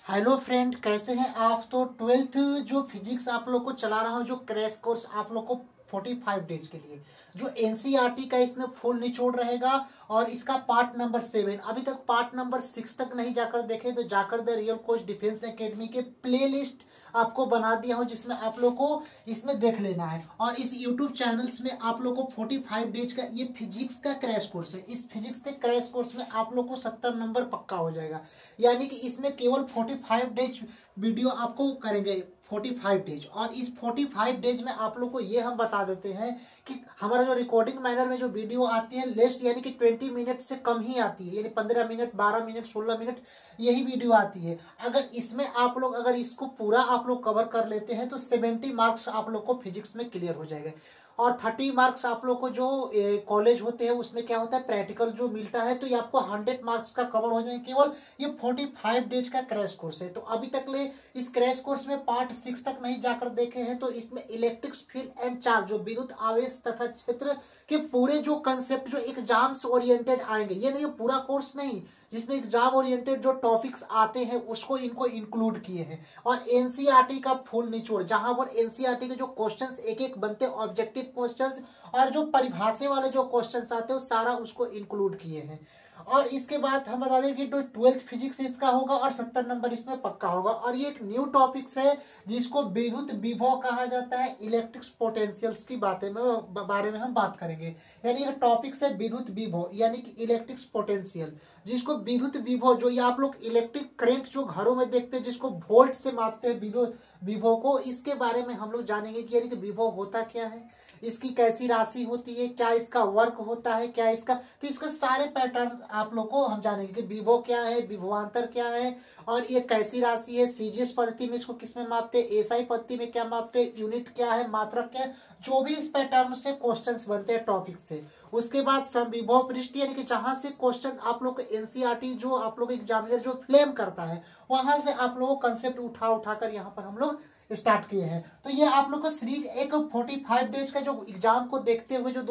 Hello friend, कैसे हैं आप। तो 12th जो फिजिक्स आप लोग को चला रहा हूँ, जो क्रैश कोर्स आप लोग को 45 डेज के लिए, जो एनसीईआरटी का इसमें फुल निचोड़ रहेगा। और इसका पार्ट नंबर 7, अभी तक पार्ट नंबर 6 तक नहीं जाकर देखे तो जाकर the real coach defence academy के प्लेलिस्ट आपको बना दिया हूं, जिसमें आप लोग को इसमें देख लेना है। और इस यूट्यूब चैनल्स में आप लोग को 45 डेज का ये फिजिक्स का क्रैश कोर्स है। इस फिजिक्स के क्रैश कोर्स में आप लोग को 70 नंबर पक्का हो जाएगा। यानी कि इसमें केवल 45 डेज वीडियो आपको करेंगे, 45 डेज। और इस 45 डेज में आप लोग को ये हम बता देते हैं कि हमारा जो रिकॉर्डिंग मैनर में जो वीडियो आती है लेस्ट, यानी कि 20 मिनट से कम ही आती है, यानी 15 मिनट, 12 मिनट, 16 मिनट यही वीडियो आती है। अगर इसमें आप लोग अगर इसको पूरा आप लोग कवर कर लेते हैं तो 70 मार्क्स आप लोग को फिजिक्स में क्लियर हो जाएगा। और 30 मार्क्स आप लोग को जो कॉलेज होते हैं उसमें क्या होता है, प्रैक्टिकल जो मिलता है, तो ये आपको 100 मार्क्स का कवर हो जाएगा। केवल ये 45 डेज का क्रैश कोर्स है। तो अभी तक ले इस क्रैश कोर्स में पार्ट 6 तक नहीं जाकर देखे हैं तो इसमें इलेक्ट्रिक फील्ड एंड चार्ज, जो विद्युत आवेश तथा क्षेत्र के पूरे जो कंसेप्ट जो एग्जाम्स ओरिएंटेड आएंगे, ये नहीं पूरा कोर्स नहीं, जिसमें एग्जाम ओरिएंटेड जो टॉपिक्स आते हैं उसको इनको इंक्लूड किए हैं। और एनसीईआरटी का फुल निचोड़, जहां पर एनसीईआरटी के जो क्वेश्चंस एक एक बनते हैं, ऑब्जेक्टिव क्वेश्चंस और जो परिभाषा वाले जो क्वेश्चंस आते हैं वो सारा उसको इंक्लूड किए हैं। और इसके बाद हम बता दें कि 12th फिजिक्स इसका होगा और 70 नंबर इसमें पक्का होगा। और ये एक न्यू टॉपिक्स है जिसको विद्युत विभव कहा जाता है। इलेक्ट्रिक पोटेंशियल्स की बारे में हम बात करेंगे। यानी एक टॉपिक्स है विद्युत विभव, यानी कि इलेक्ट्रिक पोटेंशियल, जिसको विद्युत विभव, जो ये आप लोग इलेक्ट्रिक करंट जो घरों में देखते हैं जिसको वोल्ट से मापते हैं विद्युत विभव को, इसके बारे में हम लोग जानेंगे कि यानी कि विभव होता क्या है, इसकी कैसी राशि होती है, क्या इसका वर्क होता है, क्या इसका, तो इसका सारे पैटर्न आप लोग को हम जानेंगे कि विभव क्या है, विभवांतर क्या है, और ये कैसी राशि है, सीजीएस पद्धति में इसको किस में मापते हैं, एसआई पद्धति में क्या मापते हैं, यूनिट क्या है, मात्रक क्या है, जो भी इस पैटर्न से क्वेश्चंस बनते हैं टॉपिक से। उसके बाद समविभव पृष्ठ, यानी कि जहां से क्वेश्चन आप लोग को एनसीईआरटी जो आप लोग एग्जामिनर जो फ्लेम करता है, वहां से आप लोगों को कंसेप्ट उठाकर यहाँ पर हम लोग स्टार्ट किए हैं। तो ये आप लोग को सीरीज एक 45 डेज का जो एग्जाम को देखते हुए, जो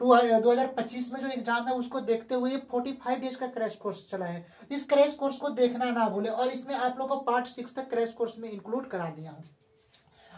2025 में जो एग्जाम है उसको देखते हुए 45 डेज का क्रैश कोर्स चला है। इस क्रैश कोर्स को देखना ना भूले। और इसमें आप लोग को पार्ट 6 तक क्रैश कोर्स में इंक्लूड करा दिया हूँ।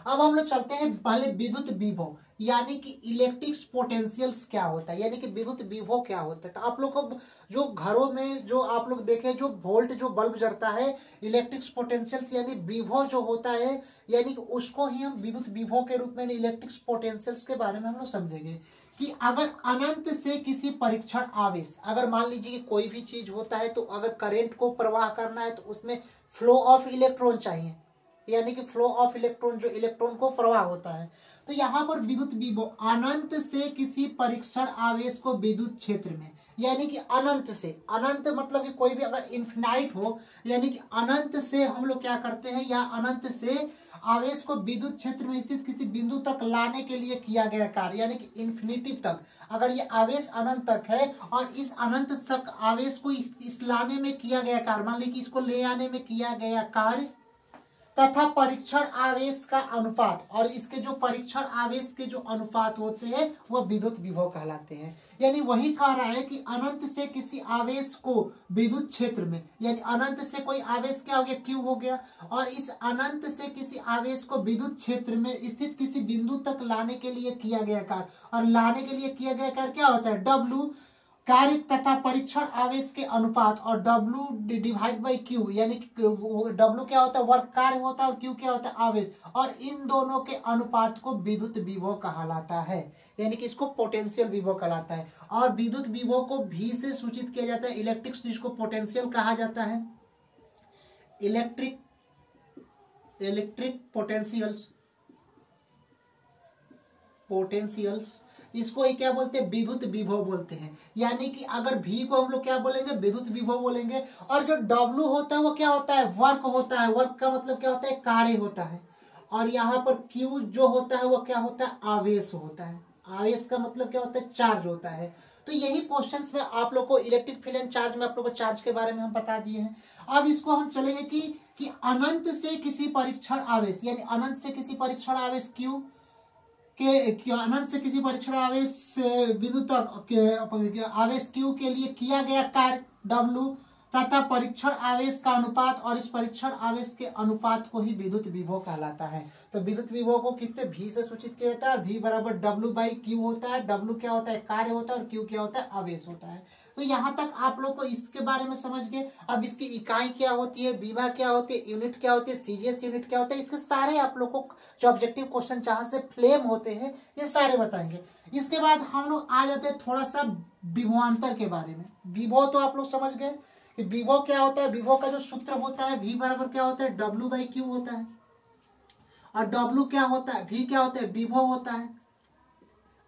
अब हम लोग चलते हैं पहले विद्युत विभव, यानी कि इलेक्ट्रिक पोटेंशियल्स क्या होता है, यानी कि विद्युत विभव क्या होता है। तो आप लोग को जो घरों में जो आप लोग देखे जो वोल्ट जो बल्ब जलता है, इलेक्ट्रिक पोटेंशियल्स यानी विभव जो होता है, यानी कि उसको ही हम विद्युत विभव के रूप में इलेक्ट्रिक पोटेंशियल्स के बारे में हम लोग समझेंगे। कि अगर अनंत से किसी परीक्षण आवेश, अगर मान लीजिए कि कोई भी चीज होता है तो अगर करंट को प्रवाह करना है तो उसमें फ्लो ऑफ इलेक्ट्रॉन चाहिए, यानी कि फ्लो ऑफ इलेक्ट्रॉन, जो इलेक्ट्रॉन को प्रवाह होता है। तो यहाँ पर विद्युत विभव अनंत से किसी परीक्षण आवेश को विद्युत क्षेत्र में, यानी कि अनंत से, अनंत मतलब कि कोई भी अगर इन्फिनाइट हो, यानी कि अनंत से हम लोग क्या करते हैं, या अनंत से आवेश को विद्युत क्षेत्र में स्थित किसी बिंदु तक लाने के लिए किया गया कार्य, यानी कि इन्फिनिटी तक। अगर ये आवेश अनंत तक है और इस अनंत तक आवेश को इस लाने में किया गया कार्य, मान लीजिए कि इसको ले आने में किया गया कार्य तथा परीक्षण आवेश का अनुपात, और इसके जो परीक्षण आवेश के जो अनुपात होते हैं वह विद्युत विभव कहलाते हैं। यानी वही कह रहा है कि अनंत से किसी आवेश को विद्युत क्षेत्र में, यानी अनंत से कोई आवेश क्या हो गया, क्यू हो गया, और इस अनंत से किसी आवेश को विद्युत क्षेत्र में स्थित किसी बिंदु तक लाने के लिए किया गया कार्य, और लाने के लिए किया गया कार्य क्या होता है, डब्ल्यू कार्य तथा परीक्षण आवेश के अनुपात, और W डिवाइड बाई Q, यानी W क्या होता है, वर्क कार्य होता है, और Q क्या होता है, आवेश, और इन दोनों के अनुपात को विद्युत विभव कहलाता है, यानी कि इसको पोटेंशियल विभव कहलाता है। और विद्युत विभव को V से सूचित किया जाता है, इलेक्ट्रिक, जिसको पोटेंशियल कहा जाता है, इलेक्ट्रिक पोटेंशियल्स, इसको ये क्या बोलते हैं, विद्युत विभव बोलते हैं। यानी कि अगर V को हम लोग क्या बोलेंगे, विद्युत विभव बोलेंगे। और जो W होता है वो क्या होता है, वर्क होता है, वर्क का मतलब क्या होता है, कार्य होता है। और यहाँ पर Q जो होता है वो क्या होता है, आवेश होता है। आवेश का मतलब क्या होता है, चार्ज होता है। तो यही क्वेश्चंस में आप लोग को इलेक्ट्रिक फील्ड एंड चार्ज में आप लोग को चार्ज के बारे में हम बता दिए हैं। अब इसको हम चलेंगे कि अनंत से किसी परीक्षण आवेश, यानी अनंत से किसी परीक्षण आवेश Q के अनंत से किसी परीक्षण आवेश बिंदु तक आवेश Q के लिए किया गया कार्य W, तथा परीक्षण आवेश का अनुपात, और इस परीक्षण आवेश के अनुपात को ही विद्युत विभव कहलाता है। तो विद्युत विभव को किससे, V से सूचित किया जाता है। V बराबर W/Q होता है। W क्या होता है, कार्य होता है, और Q क्या होता है, आवेश होता है। तो यहाँ तक आप लोग को इसके बारे में समझ गए। अब इसकी इकाई क्या होती है, विभव क्या होती है, यूनिट क्या होती है, सीजीएस यूनिट क्या होता है, इसके सारे आप लोग को जो ऑब्जेक्टिव क्वेश्चन जहां से फ्लेम होते हैं ये सारे बताएंगे। इसके बाद हम लोग आ जाते हैं थोड़ा सा विभवांतर के बारे में। विभव तो आप लोग समझ गए कि विभव क्या होता है। विभव का जो सूत्र होता है, V बराबर क्या होता है, W/Q होता है। और W क्या होता है, V क्या होता है, विभव होता है।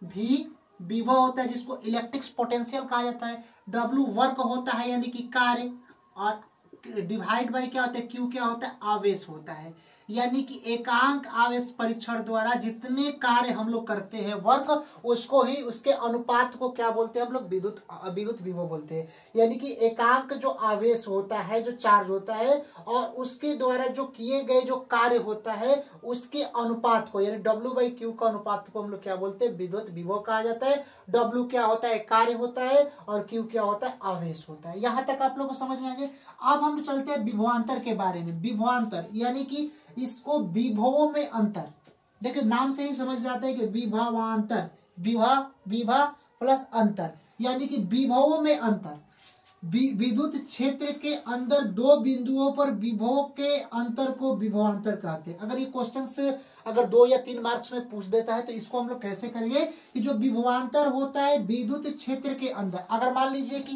V विभव होता है जिसको इलेक्ट्रिक पोटेंशियल कहा जाता है। W वर्क होता है यानी कि कार्य, और डिवाइड बाय क्या होता है, Q क्या होता है, आवेश होता है। यानी कि एकांक आवेश परीक्षण द्वारा जितने कार्य हम लोग करते हैं वर्क, उसको ही उसके अनुपात को क्या बोलते हैं हम लोग, विद्युत विभव बोलते हैं। यानी कि एकांक जो आवेश होता है, जो चार्ज होता है, और उसके द्वारा जो किए गए जो कार्य होता है उसके अनुपात को, यानी W/Q का अनुपात को हम लोग क्या बोलते हैं, विद्युत विभव कहा जाता है। W क्या होता है, कार्य होता है, और Q क्या होता है, आवेश होता है। यहां तक आप लोग को समझ में आ गया। अब हम चलते हैं विभवांतर के बारे में। विभवांतर यानी कि इसको विभवों में अंतर, देखिए नाम से ही समझ जाता है कि विभवांतर, विभव प्लस अंतर, यानी कि विभवों में अंतर। विद्युत क्षेत्र के अंदर दो बिंदुओं पर विभव के अंतर को विभवांतर कहते हैं। अगर ये क्वेश्चन से अगर 2 या 3 मार्क्स में पूछ देता है तो इसको हम लोग कैसे करेंगे कि जो विभवांतर होता है विद्युत क्षेत्र के अंदर, अगर मान लीजिए कि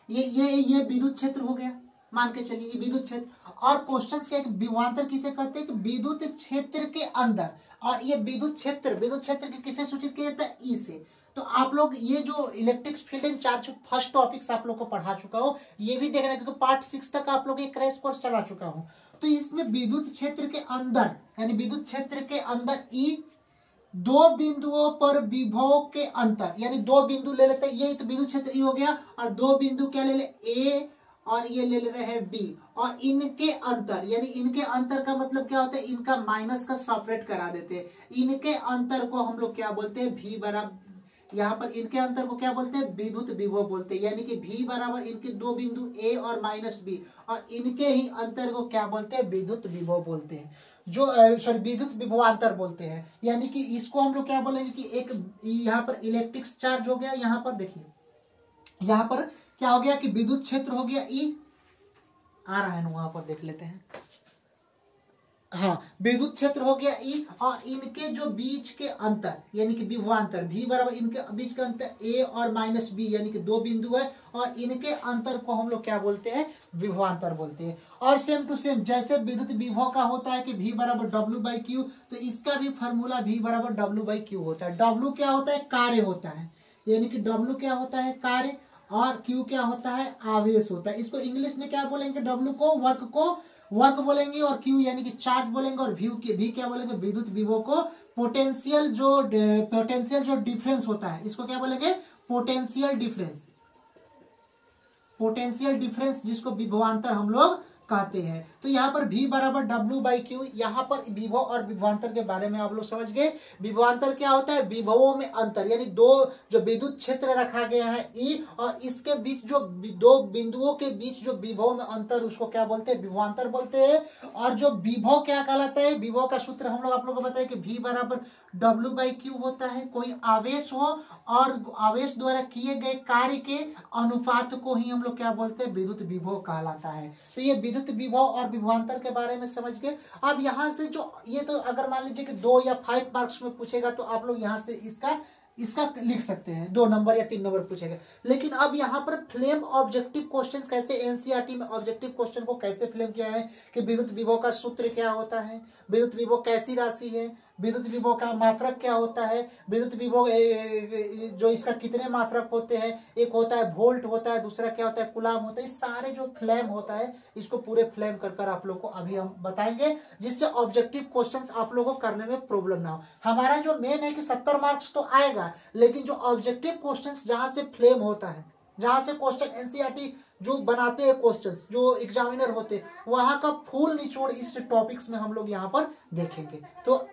ये विद्युत क्षेत्र हो गया, मान के चलिए ये विद्युत क्षेत्र, और क्वेश्चंस के एक विभवांतर किसे कहते हैं कि विद्युत क्षेत्र के अंदर, और ये विद्युत क्षेत्र के किसे सूचित किया जाता है, ई से। तो आप लोग ये जो electric field and charge first topics आप लोग को पढ़ा चुका हूं, ये भी देखना क्योंकि पार्ट 6 तक आप लोग एक क्रैश कोर्स चला चुका हूं। तो इसमें विद्युत क्षेत्र के अंदर, यानी विद्युत क्षेत्र के अंदर ई, दो बिंदुओं पर विभव के अंतर, यानी 2 बिंदु ले लेते हैं, ये तो विद्युत क्षेत्र ई हो गया, और 2 बिंदु क्या ले ले, ए और ये ले रहे हैं बी, और इनके अंतर, यानी इनके अंतर का मतलब क्या होता है, इनका माइनस का सेपरेट करा देते हैं। इनके अंतर को हम लोग क्या बोलते हैं, V बराबर, यहाँ पर इनके अंतर को क्या बोलते हैं, विद्युत विभव बोलते हैं। यानी कि V बराबर इनके 2 बिंदु A और -B, और इनके ही अंतर को क्या बोलते हैं, विद्युत विभव बोलते हैं, जो सॉरी विद्युत विभवांतर बोलते हैं। यानी कि इसको हम लोग क्या बोलेंगे कि एक यहाँ पर इलेक्ट्रिक चार्ज हो गया, यहाँ पर देखिए यहाँ पर क्या हो गया कि विद्युत क्षेत्र हो गया ई, आ रहा है ना, वहां पर देख लेते हैं, हाँ विद्युत क्षेत्र हो गया ई, और इनके जो बीच के अंतर यानी कि विभवांतर, V बराबर इनके बीच का अंतर A और -B, यानी कि 2 बिंदु है, और इनके अंतर को हम लोग क्या बोलते हैं, विभवांतर बोलते हैं। और सेम टू सेम जैसे विद्युत विभव का होता है कि V बराबर W/Q, तो इसका भी फॉर्मूला V बराबर W/Q होता है। W क्या होता है, कार्य होता है, यानी कि W क्या होता है, कार्य, और Q क्या होता है, आवेश होता है। इसको इंग्लिश में क्या बोलेंगे, W को वर्क बोलेंगे, और Q यानी कि चार्ज बोलेंगे, और V क्या बोलेंगे, विद्युत विभव को पोटेंशियल जो डिफरेंस होता है, इसको क्या बोलेंगे, पोटेंशियल डिफरेंस, जिसको विभवांतर हम लोग कहते हैं। तो यहाँ पर V बराबर W/Q, यहाँ पर विभव और विभवांतर के बारे में आप लोग समझ गए। विभवांतर क्या होता है, विभवों में अंतर, यानी दो जो विद्युत क्षेत्र रखा गया है E, और इसके बीच जो 2 बिंदुओं के बीच जो विभव में अंतर, उसको क्या बोलते हैं, विभवांतर बोलते हैं। और जो विभव क्या कहलाता है, विभव का सूत्र हम लोग आप लोगों को बताया कि V बराबर W/Q होता है। कोई आवेश हो और आवेश द्वारा किए गए कार्य के अनुपात को ही हम लोग क्या बोलते हैं, विद्युत विभव कहलाता है। तो ये विद्युत विभव और विभवांतर के बारे में समझ गए। अब यहाँ से जो ये तो अगर मान लीजिए कि 2 या 5 मार्क्स में पूछेगा तो आप लोग यहाँ से इसका लिख सकते हैं, 2 नंबर या 3 नंबर पूछेगा। लेकिन अब यहाँ पर फ्लेम ऑब्जेक्टिव क्वेश्चंस कैसे, एनसीईआरटी में ऑब्जेक्टिव क्वेश्चन को कैसे फ्लेम किया है कि विद्युत विभव का सूत्र क्या होता है, विद्युत विभव कैसी राशि है, विद्युत विभव का मात्रक क्या होता है, विद्युत विभव जो इसका कितने मात्रक होते हैं, एक होता है वोल्ट होता है, दूसरा क्या होता है, कूलाम होता है। इस सारे जो फ्लेम होता है इसको पूरे फ्लेम कर आप लोग को अभी हम बताएंगे, जिससे ऑब्जेक्टिव क्वेश्चंस आप लोगों को करने में प्रॉब्लम ना हो। हमारा जो मेन है कि 70 मार्क्स तो आएगा, लेकिन जो ऑब्जेक्टिव क्वेश्चंस जहां से फ्लेम होता है, जहां से क्वेश्चन एनसीईआरटी जो बनाते हैं क्वेश्चंस, जो एग्जामिनर होते हैं, वहां का फुल निचोड़ इस टॉपिक्स में हम लोग यहाँ पर देखेंगे। तो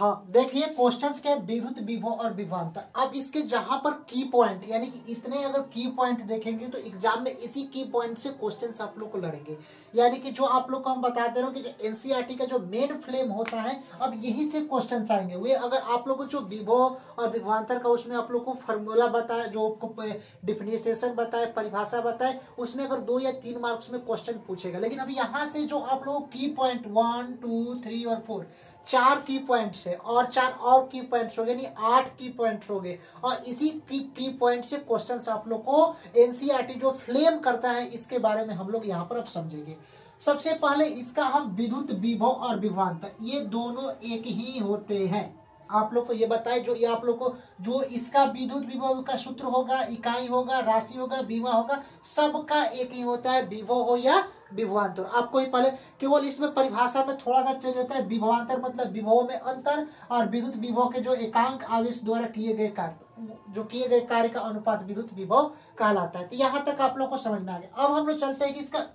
हाँ देखिए क्वेश्चंस के विद्युत विभव और विभवांतर। अब इसके जहां पर की पॉइंट यानी कि इतने अगर की पॉइंट देखेंगे तो एग्जाम में इसी की पॉइंट से क्वेश्चंस आप लोग को लड़ेंगे। यानी कि जो आप लोग को हम बताते रहो कि जो एनसीईआरटी का जो मेन फ्लेम होता है अब यही से क्वेश्चंस आएंगे। वे अगर आप लोग को जो विभव और विभवांतर का उसमें आप लोग को फॉर्मूला बताए, जो आपको डिफिनेशन बताए, परिभाषा बताए, उसमें अगर 2 या 3 मार्क्स में क्वेश्चन पूछेगा। लेकिन अब यहाँ से जो आप लोग की पॉइंट 1 2 3 और 4 4 की पॉइंट्स है और 4 और की पॉइंट्स हो गए, यानी 8 की पॉइंट्स हो गए। और इसी की पॉइंट से क्वेश्चंस आप लोग को एनसीईआरटी जो फ्लेम करता है इसके बारे में हम लोग यहाँ पर अब समझेंगे। सबसे पहले इसका हम विद्युत विभव और विभवांतर ये दोनों एक ही होते हैं। आप लोग को ये बताए जो ये आप लोग को जो इसका विद्युत विभव का सूत्र होगा, इकाई होगा, राशि होगा, विभव होगा, सबका एक ही होता है, विभव हो या विभवांतर। आपको ही पहले केवल इसमें परिभाषा में थोड़ा सा चेंज होता है। विभवांतर मतलब विभव में अंतर और विद्युत विभव के जो एकांक आवेश द्वारा किए गए कार्य, जो किए गए कार्य का अनुपात विद्युत विभव कहलाता है। तो यहाँ तक आप लोग को समझ में आ गया। अब हम लोग चलते हैं कि इसका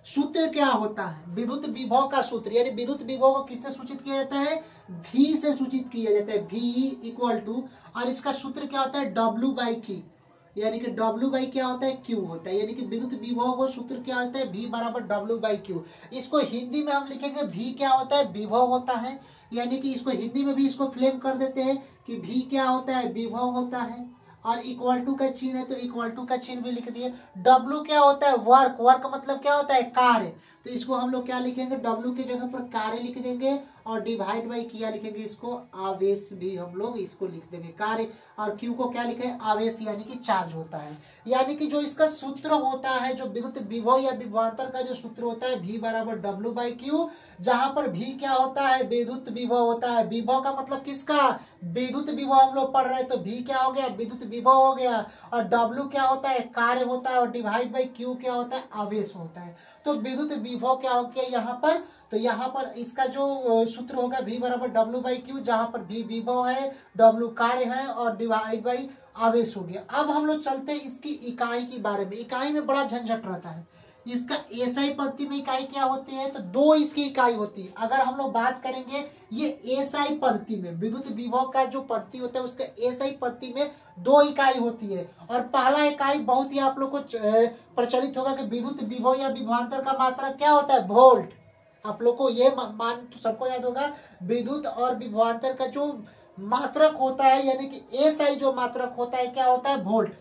सूत्र क्या होता है। विद्युत विभव का सूत्र यानी विद्युत विभव को किससे सूचित किया जाता है, V से सूचित किया जाता है, V इक्वल टू, और इसका सूत्र क्या होता है W बाई Q, यानी कि W बाई क्या होता है Q होता है। यानी कि विद्युत विभव का सूत्र क्या होता है V बराबर W बाई Q। इसको हिंदी में हम लिखेंगे V क्या होता है, विभव होता है। यानी कि इसको हिंदी में भी इसको फ्लेम कर देते हैं कि V क्या होता है, विभव होता है। और इक्वल टू का चिन्ह है तो इक्वल टू का चिन्ह भी लिख दिए। W क्या होता है, वर्क, वर्क मतलब क्या होता है, कार्य। तो इसको हम लोग क्या लिखेंगे, W की जगह पर कार्य लिख देंगे और डिवाइड बाई किया लिखेंगे, इसको आवेश भी हम लोग इसको लिख देंगे कार्य। और Q को क्या लिखे, आवेश यानी कि चार्ज होता है। यानी कि जो इसका सूत्र होता है, जो विद्युत विभव या विभवांतर का जो सूत्र होता है V बराबर W बाई Q, जहां पर V क्या होता है, विद्युत विभव होता है। विभव का मतलब किसका, विद्युत विभव हम लोग पढ़ रहे हैं तो V क्या हो गया, विद्युत विभव हो गया। और W क्या होता है, कार्य होता है। और डिवाइड बाई Q क्या होता है, आवेश होता है। तो विद्युत विभव क्या हो गया यहाँ पर, तो यहाँ पर इसका जो सूत्र होगा V बराबर W बाई Q, जहां पर V विभव है, W कार्य है और डिवाइड बाई आवेश हो गया। अब हम लोग चलते हैं इसकी इकाई के बारे में। इकाई में बड़ा झंझट रहता है। इसका एसआई पद्धति में इकाई क्या होती है, तो 2 इसकी इकाई होती है। अगर हम लोग बात करेंगे ये एसआई पद्धति में, विद्युत विभव का जो पद्धति होता है उसका एसआई पद्धति में 2 इकाई होती है। और पहला इकाई बहुत ही आप लोग को प्रचलित होगा कि विद्युत विभव या विभवांतर का मात्रा क्या होता है, वोल्ट। आप लोग को ये मान तो सबको याद होगा, विद्युत और विभवांतर का जो मात्रक होता है यानी कि एसआई जो मात्रक होता है क्या होता है, वोल्ट।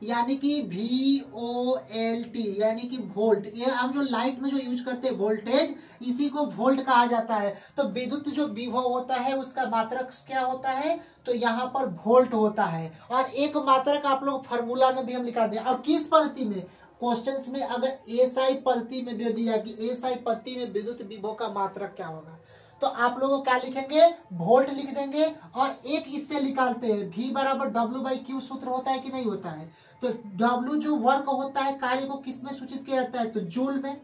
यानी कि VOLT यानी कि वोल्ट। ये हम जो लाइट में जो यूज करते हैं वोल्टेज, इसी को वोल्ट कहा जाता है। तो विद्युत जो विभव होता है उसका मात्रक क्या होता है, तो यहाँ पर वोल्ट होता है। और एक मात्रक आप लोग फार्मूला में भी हम लिखा दें। और किस पद्धति में, क्वेश्चंस में अगर एसआई पद्धति में दे दिया कि एसआई पद्धति में विद्युत विभव का मात्रक क्या होगा, तो आप लोगों को क्या लिखेंगे, वोल्ट लिख देंगे। और एक इससे निकालते हैं V बराबर W बाई Q सूत्र होता है कि नहीं होता है। तो W जो वर्क होता है, कार्य को किस में सूचित किया जाता है, तो जूल में।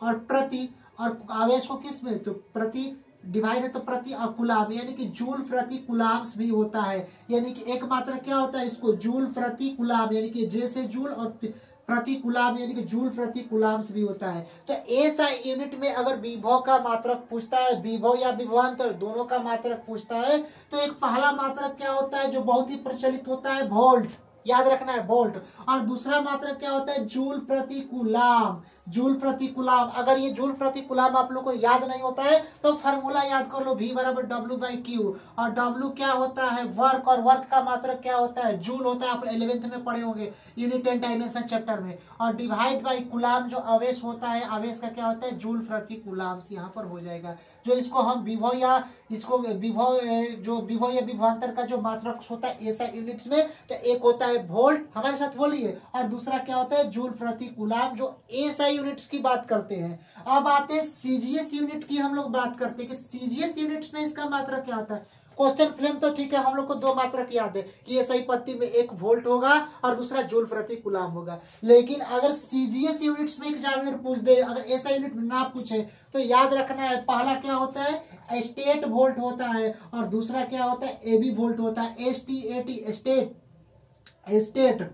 और प्रति, और आवेश को किस में, तो प्रति, डिवाइड है तो प्रति, और कुलाम यानी कि जूल प्रति कुलाम्स भी होता है। यानी कि एक मात्रा क्या होता है इसको, जूल प्रति कुलाम, यानी कि जे से जूल और प्रति कुलाम यानी कि जूल प्रति कुलाम्स भी होता है। तो एसआई यूनिट में अगर विभव का मात्रक पूछता है, विभव या विभवांतर दोनों का मात्रक पूछता है, तो एक पहला मात्रक क्या होता है जो बहुत ही प्रचलित होता है, वोल्ट, याद रखना है वोल्ट। और दूसरा मात्रक क्या होता है, जूल प्रति कुलाम, जूल प्रति कुलाम। अगर ये जूल प्रति कुलाम आप लोग को याद नहीं होता है तो फार्मूला याद कर लो, V बराबर W बाई Q। और W क्या होता है, वर्क, और वर्क का मात्रक क्या होता है, जूल होता है। आप 11th में पढ़े होंगे यूनिट 10 डायमेंशन चैप्टर में। और डिवाइड बाई कुलाम जो आवेश होता है, आवेश का क्या होता है, जूल प्रति कुलाम्स यहाँ पर हो जाएगा। जो इसको हम विभव या इसको विभव, जो विभव या विभवांतर का जो मात्रक होता है एसआई यूनिट्स में, तो एक होता है वोल्ट, हमारे साथ बोलिए, और दूसरा क्या होता है, जूल प्रति कुलाम, जो एसआई यूनिट्स की बात करते हैं। अब आते हैं सीजीएस यूनिट की, हम लोग बात करते हैं कि सीजीएस यूनिट्स में इसका मात्रक क्या होता है। क्वेश्चन फ्लेम तो ठीक है, हम लोग को 2 मात्रक याद है कि एसआई पद्धति में एक वोल्ट होगा और दूसरा जूल प्रति कुलाम होगा। लेकिन अगर सीजीएस यूनिट्स में एग्जामिनर पूछ दे, अगर एसआई यूनिट में ना पूछे, तो याद रखना है पहला क्या होता है, स्टेट वोल्ट होता है, और दूसरा क्या होता है, एबी वोल्ट होता है, STAT, स्टेट, स्टेट।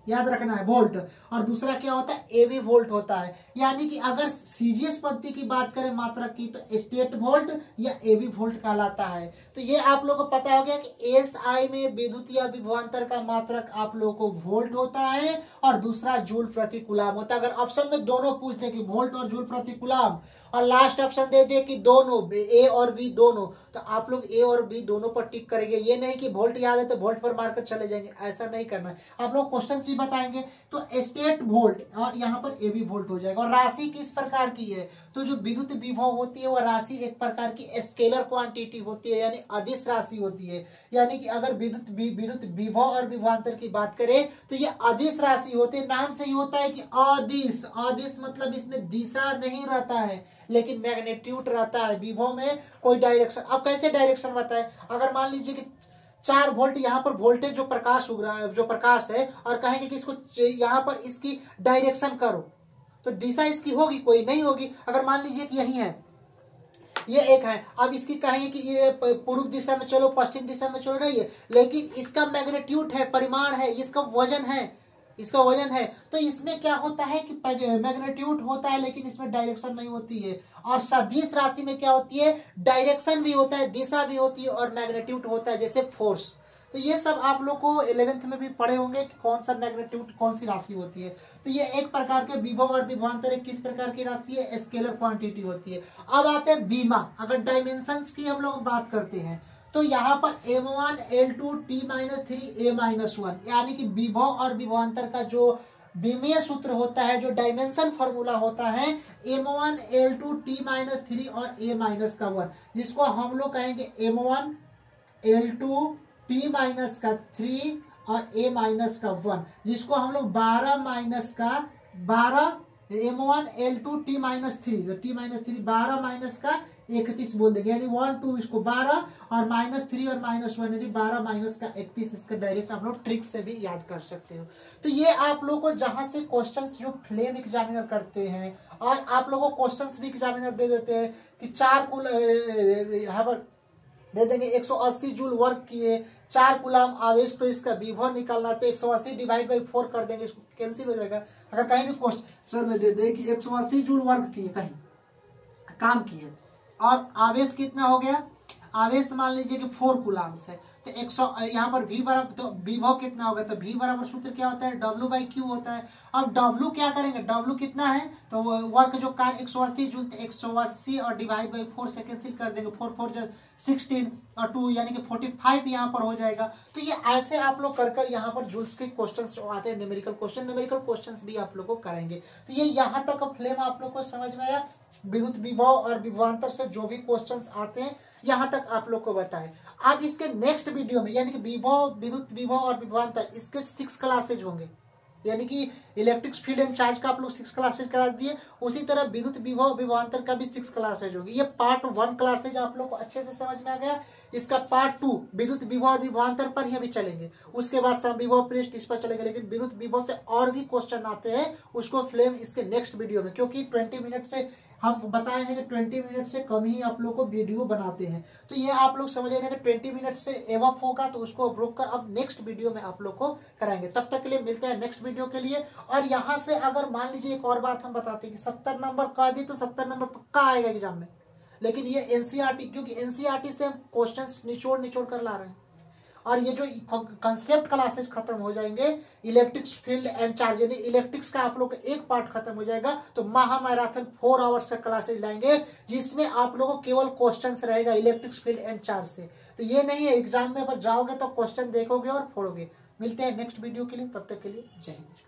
याद रखना है, वोल्ट। और दूसरा क्या होता है, एवी वोल्ट होता है। यानी कि अगर सीजीएस पद्धति की बात करें मात्रक की, तो स्टेट वोल्ट या एवी वोल्ट कहलाता है। तो ये आप लोगों को पता हो गया कि एसआई में विद्युत या विभवांतर का मात्रक आप लोगों को वोल्ट होता है और दूसरा जूल प्रति कूलम होता है। अगर ऑप्शन में दोनों पूछ दे कि वोल्ट और जूल प्रति कूलम, और लास्ट ऑप्शन दे दे कि दोनों, ए और बी दोनों, तो आप लोग ए और बी दोनों पर टिक करेंगे। ये नहीं कि वोल्ट याद है तो वोल्ट पर मारकर चले जाएंगे, ऐसा नहीं करना है। आप लोग क्वेश्चन भी बताएंगे तो स्टेट वोल्ट और यहाँ पर एवी वोल्ट हो जाएगा। और राशि किस प्रकार की है, तो जो विद्युत विभव होती है वह राशि एक प्रकार की स्केलर क्वांटिटी होती है, यानी अदिश राशि होती है। यानी कि अगर विद्युत विभव और विभवांतर की बात करें तो ये अदिश राशि होती है। नाम से ही होता है कि अदिश, अदिश मतलब इसमें दिशा नहीं रहता है लेकिन मैग्नीट्यूड रहता है। विभव में कोई डायरेक्शन, अब कैसे डायरेक्शन बताए, अगर मान लीजिए कि 4 वोल्ट यहाँ पर वोल्टेज जो प्रकाश उग रहा है, जो प्रकाश है, और कहेंगे कि इसको यहाँ पर इसकी डायरेक्शन करो, तो दिशा इसकी होगी, कोई नहीं होगी। अगर मान लीजिए कि यही है, ये एक है, अब इसकी कहेंगे कि ये पूर्व दिशा में चलो, पश्चिम दिशा में चल रही है, लेकिन इसका मैग्नीट्यूड है, परिमाण है, इसका वजन है, इसका वजन है, तो इसमें क्या होता है कि मैग्नीट्यूड होता है लेकिन इसमें डायरेक्शन नहीं होती है। और सदिश राशि में क्या होती है, डायरेक्शन भी होता है, दिशा भी होती है और मैग्नीट्यूड होता है, जैसे फोर्स। तो ये सब आप लोग को 11th में भी पढ़े होंगे कि कौन सा मैग्नीट्यूड, कौन सी राशि होती है। तो ये एक प्रकार के विभव और विभवांतर एक किस प्रकार की राशि है, स्केलर क्वांटिटी होती है। अब आते हैं बीमा। अगर डायमेंशंस की हम लोग बात करते हैं तो यहाँ पर m1 L2 T-3 A-1, यानी कि विभव और विभवांतर का जो विमीय सूत्र होता है, जो डायमेंशन फॉर्मूला होता है, m1 L2 T-3 और A-1, जिसको हम लोग कहेंगे m1 L2 T-3 और A-1, जिसको हम लोग 12 m1 L2 T-3, तो T-3 12 - 31 बोल देंगे, यानी 1 2 इसको 12 और -3 और -1 यानी 12 - 31। इसका डायरेक्ट आप लोग ट्रिक से भी याद कर सकते हो। तो ये आप लोगों को जहां से क्वेश्चंस जो फ्लेम एग्जामिनर करते हैं, और आप लोगों को क्वेश्चंस भी एग्जामिनर दे देते हैं कि 4 कुल यहाँ पर दे देंगे 180 जूल वर्क किए, 4 कूलम आवेश, तो इसका विभव निकालना, तो 180 डिवाइड बाई 4 कर देंगे, इसको कैंसिल हो जाएगा। अगर कहीं भी क्वेश्चन में दे दे कि 180 जूल वर्क किए, कहीं काम किए और आवेश कितना हो गया, आवेश मान लीजिए कि 4 कूलम है, तो 100 यहाँ पर v बराबर, तो विभव कितना होगा, तो v बराबर सूत्र क्या होता है, W/Q होता है। अब W क्या करेंगे, W कितना है, तो वर्क जो कार्य 180 जूल, 180 और डिवाइड बाई 4 से कैंसिल कर देंगे, 4 4 16 और 2 यानी कि 45 यहाँ पर हो जाएगा। तो ये ऐसे आप लोग कर यहाँ पर जूल्स के क्वेश्चंस जो आते हैं, न्यूमेरिकल क्वेश्चंस भी आप लोग को कराएंगे। तो ये यहाँ तक का फ्लेम आप लोग को समझ में आया। विद्युत विभव और विभवांतर से जो भी क्वेश्चंस आते हैं यहाँ तक आप लोग को बताएं। अब इसके नेक्स्ट वीडियो में, यानी कि विद्युत विभव और विभवांतर, इसके 6 क्लासेज होंगे, यानी कि इलेक्ट्रिक फील्ड एंड चार्ज का आप लोग 6 क्लासेज करा दिए, उसी तरह विद्युत विभव विभवांतर का भी 6 क्लासेज होगी। ये पार्ट 1 क्लासेज आप लोग को अच्छे से समझ में आ गया। इसका पार्ट 2 विद्युत विभव और विभवांतर पर ही अभी चलेंगे, उसके बाद समविभव पृष्ठ इस पर चलेंगे, लेकिन विद्युत विभव से और भी क्वेश्चन आते हैं, उसको फ्लेम इसके नेक्स्ट वीडियो में, क्योंकि 20 मिनट से हम बताए हैं कि 20 मिनट से कम ही आप लोग को वीडियो बनाते हैं। तो ये आप लोग समझ रहे हैं कि 20 मिनट से एवं होगा, तो उसको रोक कर अब नेक्स्ट वीडियो में आप लोग को कराएंगे। तब तक के लिए मिलते हैं नेक्स्ट वीडियो के लिए। और यहाँ से अगर मान लीजिए एक और बात हम बताते हैं कि 70 नंबर कह दी तो 70 नंबर पक्का आएगा एग्जाम में, लेकिन ये एनसीईआरटी, क्योंकि एनसीईआरटी से हम क्वेश्चन निचोड़ कर ला रहे हैं, और ये जो कंसेप्ट क्लासेस खत्म हो जाएंगे, इलेक्ट्रिक्स फील्ड एंड चार्ज, यानी इलेक्ट्रिक्स का आप लोग का एक पार्ट खत्म हो जाएगा, तो महा मैराथन 4 आवर्स का क्लासेस लाएंगे, जिसमें आप लोगों को केवल क्वेश्चंस रहेगा इलेक्ट्रिक्स फील्ड एंड चार्ज से। तो ये नहीं है एग्जाम में पर जाओगे तो क्वेश्चन देखोगे और फोड़ोगे। मिलते हैं नेक्स्ट वीडियो के लिए, तब तक के लिए जय हिंद।